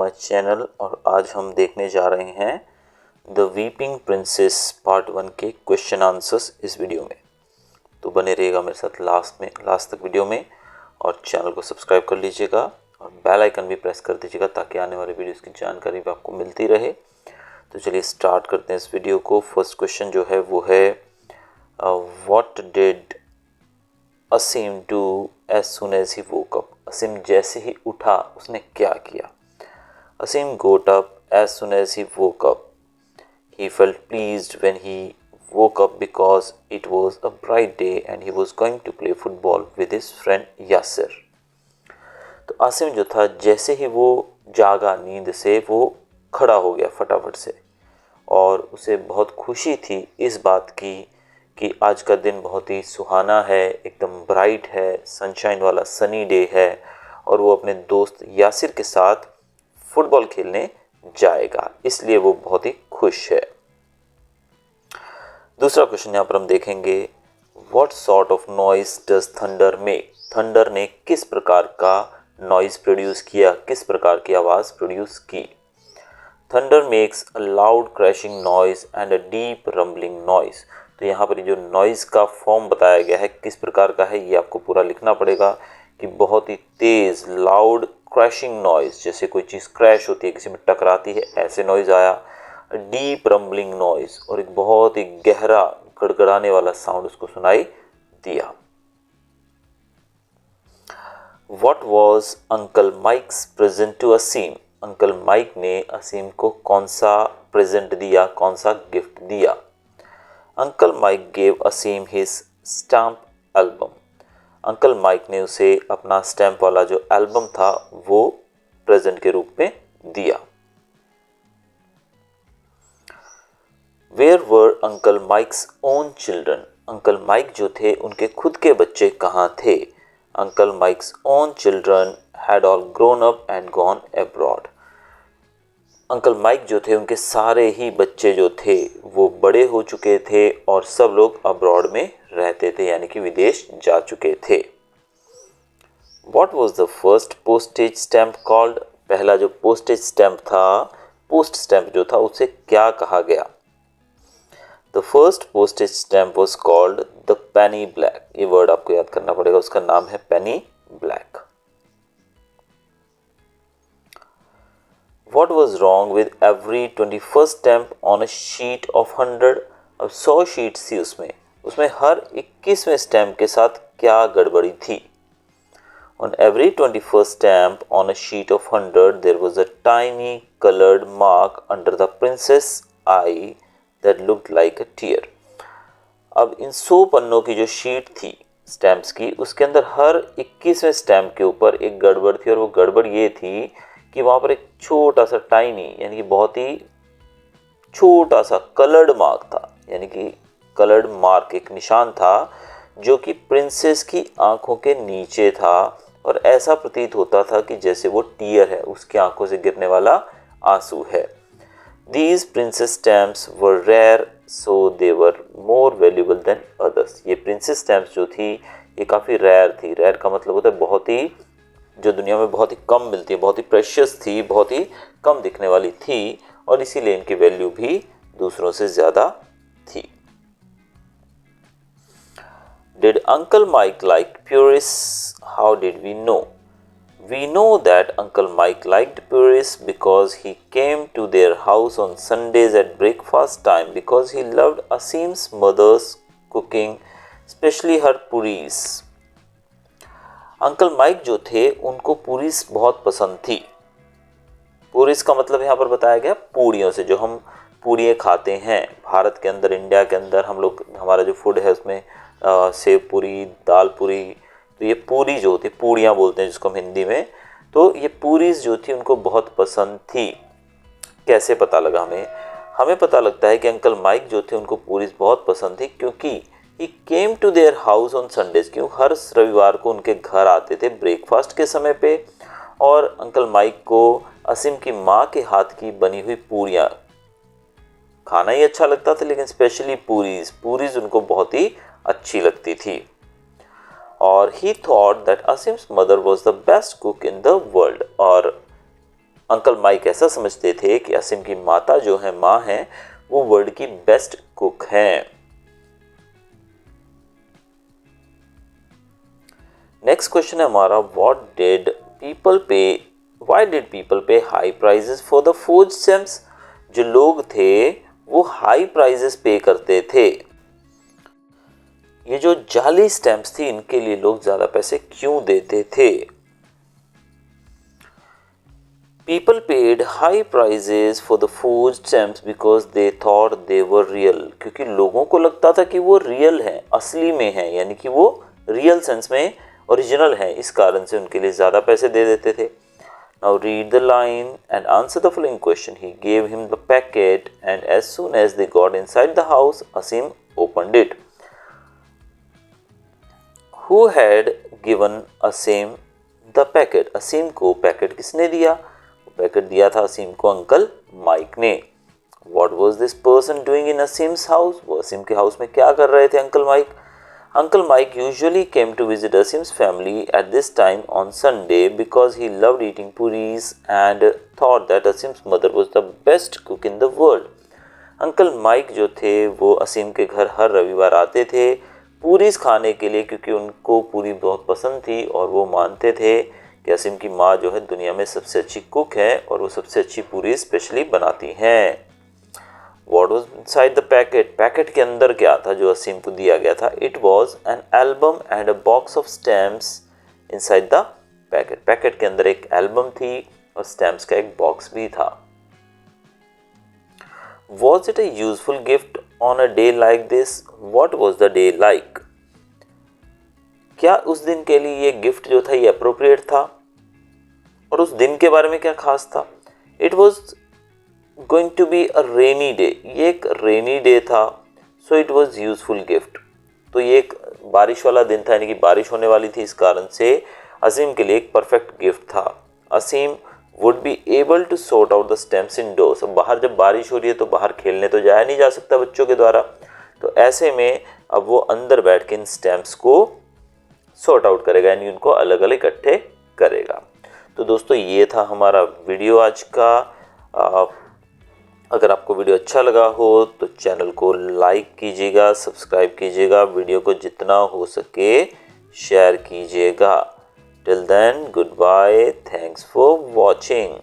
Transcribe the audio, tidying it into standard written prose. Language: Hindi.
माय चैनल और आज हम देखने जा रहे हैं द वीपिंग प्रिंसेस पार्ट 1 के क्वेश्चन आंसर्स इस वीडियो में। तो बने रहिएगा मेरे साथ लास्ट तक वीडियो में और चैनल को सब्सक्राइब कर लीजिएगा और बेल आइकन भी प्रेस कर दीजिएगा ताकि आने वाले वीडियोस की जानकारी भी आपको मिलती रहे। तो चलिए स्टार्ट करते हैं इस वीडियो को। फर्स्ट क्वेश्चन जो है वो है what did Aseem do as soon as he woke up. Aseem जैसे ही उठा उसने क्या किया। Aseem got up as soon as he woke up. He felt pleased when he woke up because it was a bright day and he was going to play football with his friend Yasir. तो आसिम जो था जैसे ही वो जागा नींद से वो खड़ा हो गया फटाफट से और उसे बहुत खुशी थी इस बात की कि आज का दिन बहुत ही सुहाना है, एकदम ब्राइट है, सनशाइन वाला सनी डे है और वो अपने दोस्त यासिर के साथ फुटबॉल खेलने जाएगा, इसलिए वो बहुत ही खुश है। दूसरा क्वेश्चन यहाँ पर हम देखेंगे what sort of noise does thunder make. Thunder ने किस प्रकार का नॉइज प्रोड्यूस किया, किस प्रकार की आवाज़ प्रोड्यूस की। Thunder makes a loud crashing noise and a deep rumbling noise. तो यहाँ पर जो नॉइज का फॉर्म बताया गया है किस प्रकार का है ये आपको पूरा लिखना पड़ेगा कि बहुत ही तेज़ लाउड क्रैशिंग नॉइज, जैसे कोई चीज़ क्रैश होती है, किसी में टकराती है, ऐसे नॉइज आया। डीप रम्बलिंग नॉइज और एक बहुत ही गहरा गड़गड़ाने वाला साउंड उसको सुनाई दिया। What was Uncle Mike's present to Aseem. Uncle Mike ने असीम को कौन सा प्रेजेंट दिया, कौन सा गिफ्ट दिया। Uncle Mike gave Aseem his stamp album. Uncle Mike ने उसे अपना स्टैम्प वाला जो एल्बम था वो प्रेजेंट के रूप में दिया। Where were uncle Mike's own children. Uncle Mike जो थे उनके खुद के बच्चे कहाँ थे। Uncle Mike's own children had all grown up and gone abroad. Uncle Mike जो थे उनके सारे ही बच्चे जो थे वो बड़े हो चुके थे और सब लोग अब्रॉड में रहते थे, यानी कि विदेश जा चुके थे। What was the first postage stamp called। पहला जो पोस्टेज स्टैम्प था, पोस्ट स्टैम्प जो था उसे क्या कहा गया। The first postage stamp was called the penny black। ये वर्ड आपको याद करना पड़ेगा, उसका नाम है penny black। What was wrong with every 21st stamp on a sheet of 100। अब 100 शीट्स थी उसमें हर 21वें स्टैम्प के साथ क्या गड़बड़ी थी। On every 21st stamp on a sheet of 100 there was a tiny colored mark under the princess eye that looked like a tear। अब इन 100 पन्नों की जो शीट थी स्टैम्प्स की उसके अंदर हर 21वें स्टैम्प के ऊपर एक गड़बड़ थी और वो गड़बड़ ये थी कि वहाँ पर एक छोटा सा टाइनी यानी कि बहुत ही छोटा सा कलर्ड मार्क था, यानी कि कलर्ड मार्क एक निशान था जो कि प्रिंसेस की आंखों के नीचे था और ऐसा प्रतीत होता था कि जैसे वो टीयर है, उसकी आंखों से गिरने वाला आंसू है। These princess stamps were rare so they were more valuable than others। ये princess stamps जो थी ये काफ़ी रेयर थी। रेयर का मतलब होता है बहुत ही, जो दुनिया में बहुत ही कम मिलती है, बहुत ही प्रेशियस थी, बहुत ही कम दिखने वाली थी और इसीलिए इनकी वैल्यू भी दूसरों से ज़्यादा थी। Did Uncle Mike like purists? How did we know? We know that Uncle Mike liked purists because he came to their house on Sundays at breakfast time because he loved Asim's mother's cooking, especially her puris। Uncle Mike जो थे उनको पूरीस बहुत पसंद थी। पूरीस का मतलब यहाँ पर बताया गया पूड़ियों से, जो हम पूड़ियाँ खाते हैं भारत के अंदर, इंडिया के अंदर हम लोग, हमारा जो फूड है उसमें सेव पूरी, दाल पूरी, तो ये पूरी जो होती है, पूड़ियाँ बोलते हैं जिसको हम हिंदी में, तो ये पूरीज जो थी उनको बहुत पसंद थी। कैसे पता लगा हमें पता लगता है कि अंकल माइक जो थे उनको पूरीज बहुत पसंद थी क्योंकि he came to their house on Sundays, क्यों हर रविवार को उनके घर आते थे ब्रेकफास्ट के समय पे और अंकल माइक को असीम की माँ के हाथ की बनी हुई पूरियाँ खाना ही अच्छा लगता था, लेकिन स्पेशली पूरीज उनको बहुत ही अच्छी लगती थी। और he thought that Aseem's mother was the best cook in the world, और अंकल माइक ऐसा समझते थे कि असीम की माता जो है, माँ है, वो वर्ल्ड की बेस्ट कुक हैं। नेक्स्ट क्वेश्चन है हमारा, why did people pay high prices for the food stamps? जो लोग थे वो हाई प्राइजेस पे करते थे। ये जो जाली स्टैम्प्स थी, इनके लिए लोग ज्यादा पैसे क्यों देते थे? People paid high prices for the food stamps because they thought they were real. क्योंकि लोगों को लगता था कि वो रियल है, असली में है, यानी कि वो रियल सेंस में ओरिजिनल है, इस कारण से उनके लिए ज़्यादा पैसे दे देते थे। Now read the line and answer the following question. He gave him the packet and as soon as they got inside the house, Asim opened it. Who had given Asim the packet? असीम को पैकेट किसने दिया? पैकेट दिया था असीम को अंकल माइक ने। What was this person doing in Asim's house? वो असीम के हाउस में क्या कर रहे थे uncle mic? Uncle Mike usually came to visit Asim's family at this time on Sunday because he loved eating puris and thought that Asim's mother was the best cook in the world. Uncle Mike जो थे वो असीम के घर हर रविवार आते थे पूरीज खाने के लिए, क्योंकि उनको पूरी बहुत पसंद थी और वो मानते थे कि असीम की माँ जो है दुनिया में सबसे अच्छी कुक है और वो सबसे अच्छी पूरी स्पेशली बनाती हैं। What was inside the packet? Packet के अंदर क्या था जो असीम को दिया गया था? It was an album and a box of stamps inside the packet. Packet के अंदर एक एल्बम थी और स्टैम्प्स का एक बॉक्स भी था। Was it a useful gift on a day like this? What was the day like? क्या उस दिन के लिए ये गिफ्ट जो था ये अप्रोप्रिएट था? और उस दिन के बारे में क्या खास था? It was going to be a rainy day. ये एक रेनी डे था, so it was useful gift. तो ये एक बारिश वाला दिन था, यानी कि बारिश होने वाली थी, इस कारण से असीम के लिए एक परफेक्ट गिफ्ट था। असीम would be able to sort out the stamps indoors. अब बाहर जब बारिश हो रही है तो बाहर खेलने तो जाया नहीं जा सकता बच्चों के द्वारा, तो ऐसे में अब वो अंदर बैठ के इन स्टैम्प्स को सॉर्ट आउट करेगा, यानी उनको अलग अलग इकट्ठे करेगा। तो दोस्तों ये था हमारा वीडियो आज का। अगर आपको वीडियो अच्छा लगा हो तो चैनल को लाइक कीजिएगा, सब्सक्राइब कीजिएगा, वीडियो को जितना हो सके शेयर कीजिएगा। Till then goodbye, thanks for watching.